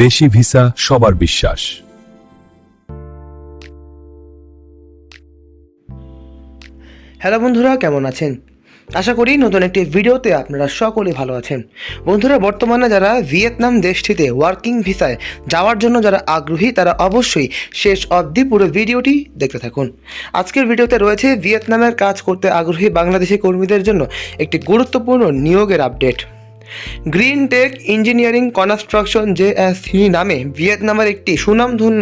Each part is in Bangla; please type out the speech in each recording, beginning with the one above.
দেশি ভিসা সবার বিশ্বাস। হ্যালো বন্ধুরা, কেমন আছেন? আশা করি নতুন একটি ভিডিওতে আপনারা সকলেই ভালো আছেন। বন্ধুরা, বর্তমানে যারা ভিয়েতনাম দেশটিতে ওয়ার্কিং ভিসায় যাওয়ার জন্য যারা আগ্রহী, তারা অবশ্যই শেষ অবধি পুরো ভিডিওটি দেখতে থাকুন। আজকের ভিডিওতে রয়েছে ভিয়েতনামের কাজ করতে আগ্রহী বাংলাদেশি কর্মীদের জন্য একটি গুরুত্বপূর্ণ নিয়োগের update. Green take engineering construction JSC নামে ভিয়েতনামের একটি সুনামধন্য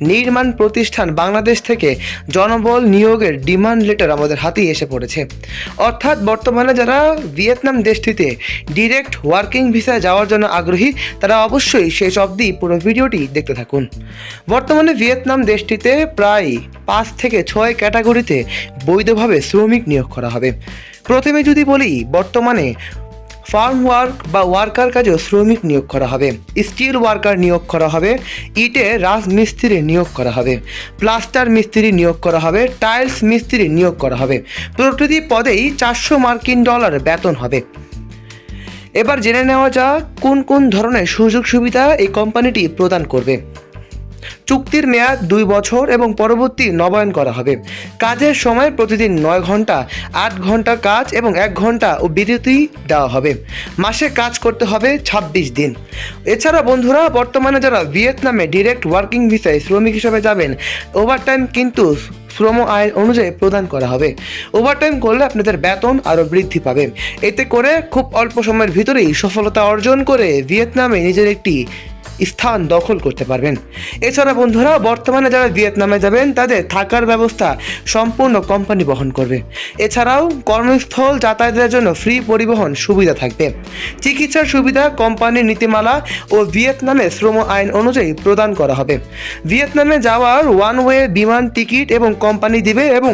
নির্মাণ প্রতিষ্ঠান বাংলাদেশ থেকে জনবল নিয়োগের ডিমান্ড লেটার আমাদের হাতেই এসে পড়েছে। অর্থাৎ বর্তমানে যারা ভিয়েতনাম দেশটিতে ডিরেক্ট ওয়ার্কিং ভিসায় যাওয়ার জন্য আগ্রহী, তারা অবশ্যই শেষ অবধি পুরো ভিডিওটি দেখতে থাকুন। বর্তমানে ভিয়েতনাম দেশটিতে প্রায় 5 থেকে 6 ক্যাটাগরিতে বৈধভাবে শ্রমিক নিয়োগ করা হবে। প্রথমে যদি বলি, বর্তমানে ফার্ম ওয়ার্ক বা ওয়ার্কার কাজেও শ্রমিক নিয়োগ করা হবে, স্টিল ওয়ার্কার নিয়োগ করা হবে, ইটে রাজমিস্ত্রি নিয়োগ করা হবে, প্লাস্টার মিস্ত্রি নিয়োগ করা হবে, টাইলস মিস্ত্রি নিয়োগ করা হবে। প্রতিটি পদেই $400 বেতন হবে। এবার জেনে নেওয়া যাক কোন কোন ধরনের সুযোগ সুবিধা এই কোম্পানিটি প্রদান করবে। চুক্তির মেয়াদ 2 বছর এবং পরবর্তী নবায়ন করা হবে। কাজের সময় প্রতিদিন 9 ঘন্টা, 8 ঘন্টা কাজ এবং 1 ঘন্টা ও বিরতি দেওয়া হবে। মাসে কাজ করতে হবে 26 দিন। এছাড়া বন্ধুরা, বর্তমানে যারা ভিয়েতনামে ডিরেক্ট ওয়ার্কিং ভিসায় শ্রমিক হিসেবে যাবেন, ওভারটাইম কিন্তু শ্রম আইন অনুযায়ী প্রদান করা হবে। ওভারটাইম করলে আপনাদের বেতন আরও বৃদ্ধি পাবে। এতে করে খুব অল্প সময়ের ভিতরেই সফলতা অর্জন করে ভিয়েতনামে নিজের একটি স্থান দখল করতে পারবেন। এছাড়া বন্ধুরা, বর্তমানে যারা ভিয়েতনামে যাবেন তাদের থাকার ব্যবস্থা সম্পূর্ণ কোম্পানি বহন করবে। এছাড়াও কর্মস্থল যাতায়াতের জন্য ফ্রি পরিবহন সুবিধা থাকবে। চিকিৎসার সুবিধা কোম্পানির নীতিমালা ও ভিয়েতনামে শ্রম আইন অনুযায়ী প্রদান করা হবে। ভিয়েতনামে যাওয়ার ওয়ান ওয়ে বিমান টিকিট এবং কোম্পানি দিবে এবং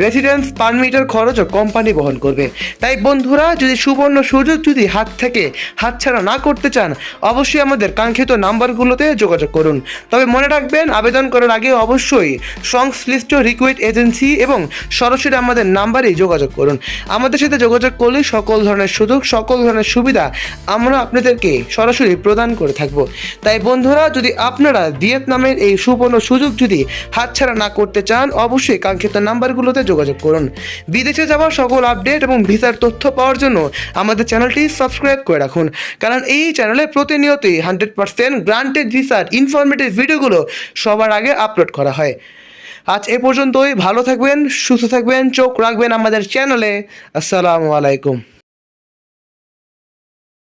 রেসিডেন্স পারমিটের খরচও কোম্পানি বহন করবে। তাই বন্ধুরা, যদি সুবর্ণ সুযোগ যদি হাত থেকে হাতছাড়া না করতে চান, অবশ্যই আমাদের কাঙ্ক্ষিত নাম্বারগুলোতে যোগাযোগ করুন। তবে মনে রাখবেন, আবেদন করার আগে অবশ্যই সংশ্লিষ্ট রিক্রুট এজেন্সি এবং সরাসরি আমাদের নাম্বারেই যোগাযোগ করুন। আমাদের সাথে যোগাযোগ করলে সকল ধরনের সুযোগ, সকল ধরনের সুবিধা আমরা আপনাদেরকে সরাসরি প্রদান করে থাকব। তাই বন্ধুরা, যদি আপনারা ভিয়েতনামের এই সুবর্ণ সুযোগ যদি হাতছাড়া না করতে চান, অবশ্যই কাঙ্ক্ষিত নাম্বারগুলোতে যোগাযোগ করুন। বিদেশে যাওয়ার সকল আপডেট এবং ভিসার তথ্য পাওয়ার জন্য আমাদের চ্যানেলটি সাবস্ক্রাইব করে রাখুন, কারণ এই চ্যানেলে প্রতিনিয়তই 100% গ্রান্টেড ভিসার ইনফরমেটিভ ভিডিওগুলো সবার আগে আপলোড করা হয়। আজ এ পর্যন্তই। ভালো থাকবেন, সুস্থ থাকবেন, চোখ রাখবেন আমাদের চ্যানেলে। আসসালামু আলাইকুম।